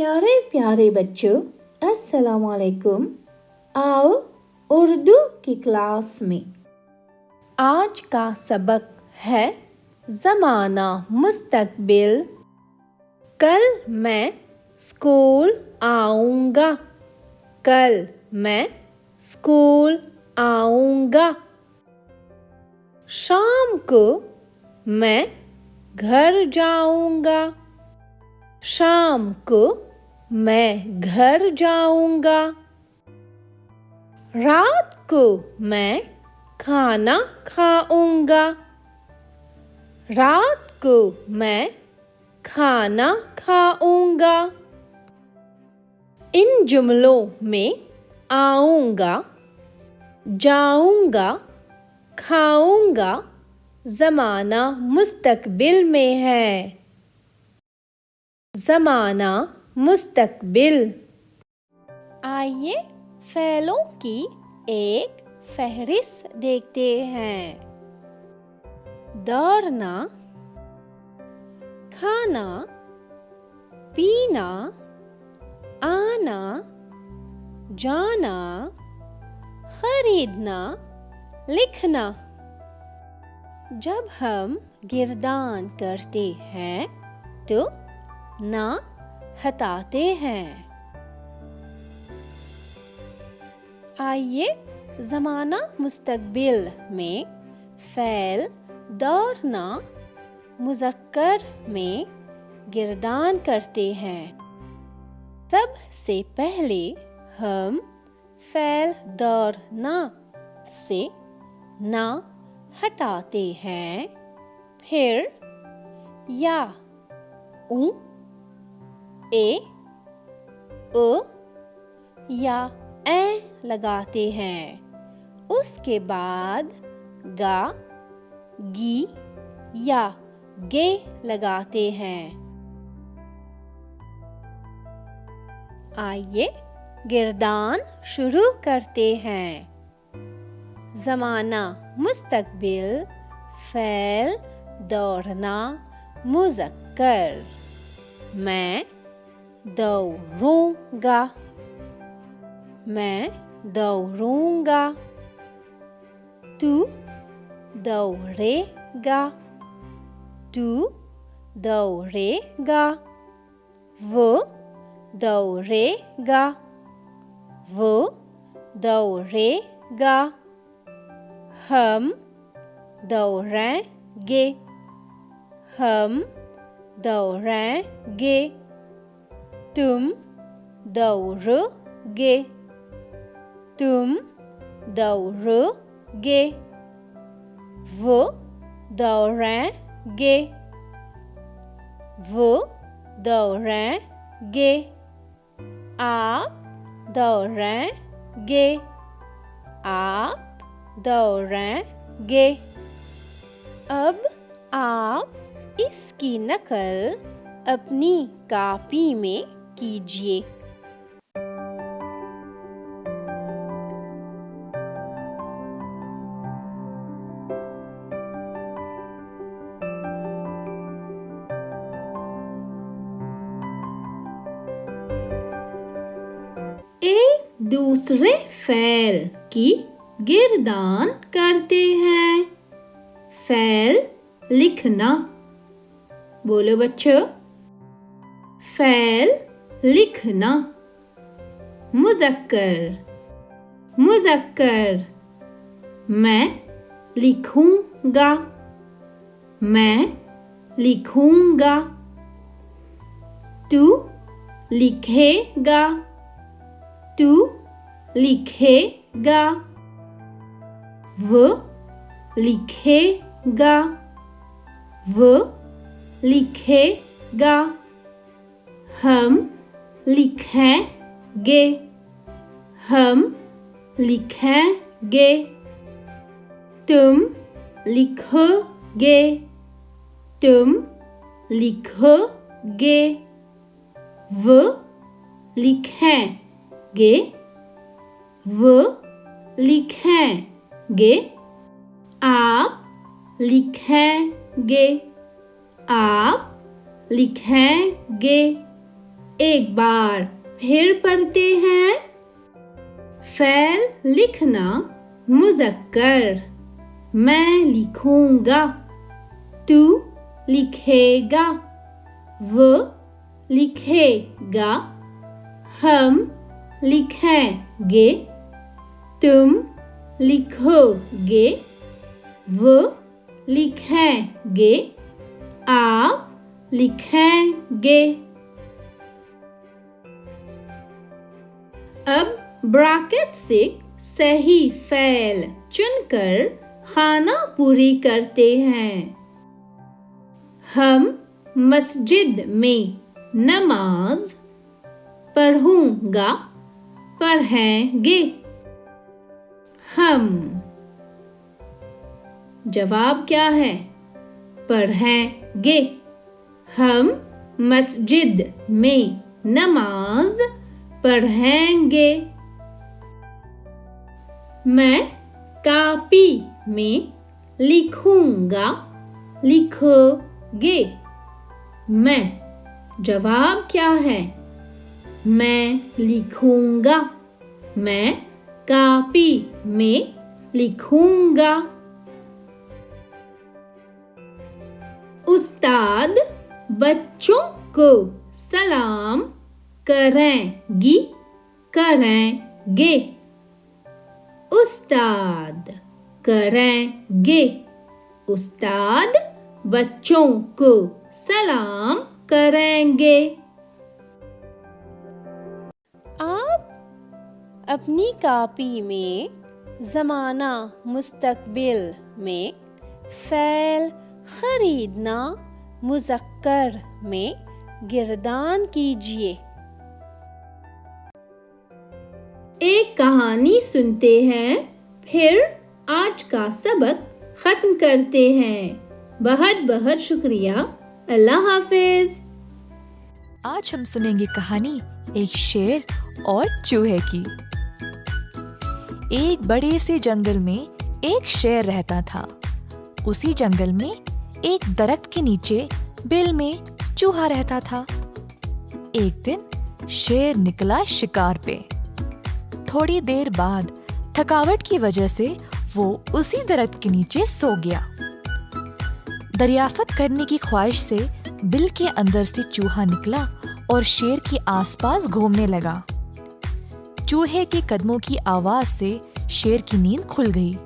प्यारे प्यारे बच्चों, अस्सलाम वालेकुम। आओ उर्दू की क्लास में आज का सबक है ज़माना मुस्तकबिल। कल मैं स्कूल आऊँगा। कल मैं स्कूल आऊँगा। शाम को मैं घर जाऊँगा। शाम को मैं घर जाऊँगा। रात को मैं खाना खाऊँगा। रात को मैं खाना खाऊँगा। इन जुमलों में आऊँगा, जाऊँगा, खाऊँगा ज़माना मुस्तकबिल में है। ज़माना मुस्तकबिल। आइए फ़ेलों की एक फहरिस्त देखते हैं। दौड़ना, खाना, पीना, आना, जाना, खरीदना, लिखना। जब हम गिरदान करते हैं तो ना हटाते हैं। आइए ज़माना मुस्तकबिल में फ़ेल दौड़ना मुज़क्कर में गिरदान करते हैं। सबसे पहले हम फ़ेल दौड़ना से ना हटाते हैं, फिर या, उ, ए, ओ या ए लगाते हैं। उसके बाद गा, गी या गे लगाते हैं। आइए गिरदान शुरू करते हैं। ज़माना मुस्तकबिल फ़ेल दौड़ना मुज़क्कर। मैं दौड़ूंगा। मैं दौड़ूंगा। तू दौड़ेगा। तू दौड़ेगा। वो दौड़ेगा। वो दौड़ेगा। हम दौड़ेंगे। हम दौड़ेंगे। तुम दौड़ोगे। तुम दौड़ोगे। वो दौड़ेंगे। वो दौड़ेंगे। आप दौड़ेंगे। आप दौड़ेंगे। अब आप इसकी नकल अपनी कॉपी में कीजिए। एक दूसरे फ़ेल की गिरदान करते हैं। फ़ेल लिखना। बोलो बच्चों। फ़ेल लिखना। मुज़क्कर। मुज़क्कर। मैं लिखूंगा। मैं लिखूंगा। तू लिखेगा। तू लिखेगा। वो लिखेगा। वो लिखेगा। हम लिखेंगे। हम लिखेंगे। तुम लिखोगे। तुम लिखोगे। वो लिखेंगे। वो लिखेंगे। आप लिखेंगे। आप लिखेंगे। एक बार फिर पढ़ते हैं। फ़ैल लिखना मुज़क्कर, मैं लिखूंगा, तू लिखेगा, वो लिखेगा, हम लिखेंगे, तुम लिखोगे, वो लिखेंगे, आप लिखेंगे। अब ब्रैकेट से सही फ़ैल चुनकर खाना पूरी करते हैं। हम मस्जिद में नमाज पढ़ूंगा, पढ़ेंगे। हम जवाब क्या है? पढ़ेंगे। हम मस्जिद में नमाज पढ़ेंगे। मैं कॉपी में लिखूंगा, लिखोगे। मैं जवाब क्या है? मैं लिखूंगा, मैं कॉपी में लिखूंगा। उस्ताद बच्चों को सलाम करेंगी, करेंगे। उस्ताद करेंगे। उस्ताद बच्चों को सलाम करेंगे। आप अपनी कॉपी में ज़माना मुस्तकबिल में फ़ैल खरीदना मुज़क्कर में गिरदान कीजिए। एक कहानी सुनते हैं, फिर आज का सबक खत्म करते हैं। बहुत बहुत शुक्रिया। अल्लाह हाफिज। आज हम सुनेंगे कहानी एक शेर और चूहे की। एक बड़े से जंगल में एक शेर रहता था। उसी जंगल में एक दरख्त के नीचे बिल में चूहा रहता था। एक दिन शेर निकला शिकार पे। थोड़ी देर बाद थकावट की वजह से वो उसी दरख्त के नीचे सो गया। दरियाफत करने की ख्वाहिश से बिल के अंदर से चूहा निकला और शेर के आसपास घूमने लगा। चूहे के कदमों की आवाज से शेर की नींद खुल गई।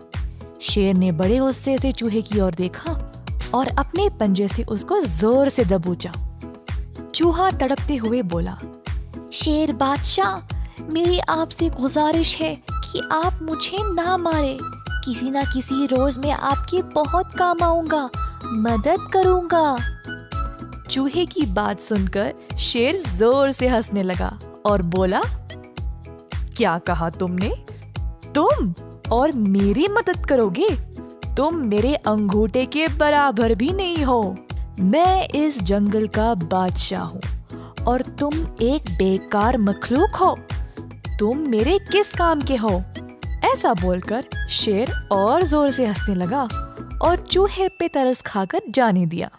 शेर ने बड़े गुस्से से चूहे की ओर देखा और अपने पंजे से उसको जोर से दबोचा। चूहा तड़पते हुए बोला, शेर बादशाह, मेरी आपसे गुजारिश है कि आप मुझे ना मारे। किसी ना किसी रोज मैं आपके बहुत काम आऊंगा, मदद करूंगा। चूहे की बात सुनकर शेर जोर से हंसने लगा और बोला, क्या कहा तुमने? तुम और मेरी मदद करोगे? तुम मेरे अंगूठे के बराबर भी नहीं हो। मैं इस जंगल का बादशाह हूँ और तुम एक बेकार मखलूक हो। तुम मेरे किस काम के हो? ऐसा बोलकर शेर और जोर से हंसने लगा और चूहे पे तरस खाकर जाने दिया।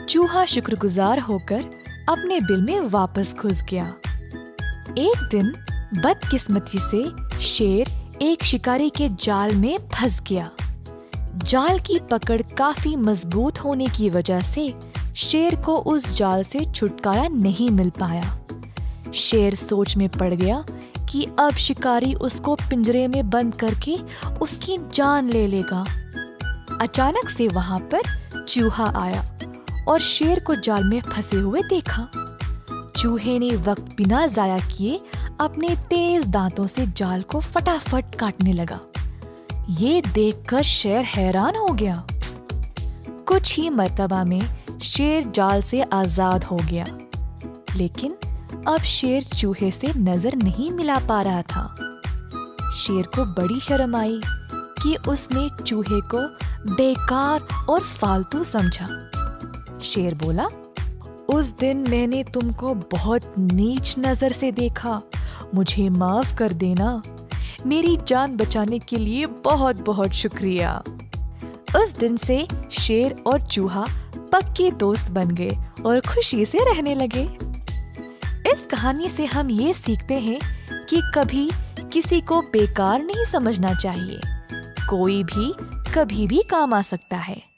चूहा शुक्रगुजार होकर अपने बिल में वापस घुस गया। एक दिन बदकिस्मती से शेर एक शिकारी के जाल में फंस गया। जाल की पकड़ काफी मजबूत होने की वजह से शेर को उस जाल से छुटकारा नहीं मिल पाया। शेर सोच में पड़ गया कि अब शिकारी उसको पिंजरे में बंद करके उसकी जान ले लेगा। अचानक से वहां पर चूहा आया और शेर को जाल में फंसे हुए देखा। चूहे ने वक्त बिना जाया किए अपने तेज दांतों से जाल को फटाफट काटने लगा। ये देखकर शेर हैरान हो गया। कुछ ही मर्तबा में शेर जाल से आजाद हो गया, लेकिन अब शेर चूहे से नजर नहीं मिला पा रहा था। शेर को बड़ी शर्म आई कि उसने चूहे को बेकार और फालतू समझा। शेर बोला, उस दिन मैंने तुमको बहुत नीच नजर से देखा, मुझे माफ कर देना। मेरी जान बचाने के लिए बहुत बहुत शुक्रिया। उस दिन से शेर और चूहा पक्के दोस्त बन गए और खुशी से रहने लगे। इस कहानी से हम ये सीखते हैं कि कभी किसी को बेकार नहीं समझना चाहिए। कोई भी कभी भी काम आ सकता है।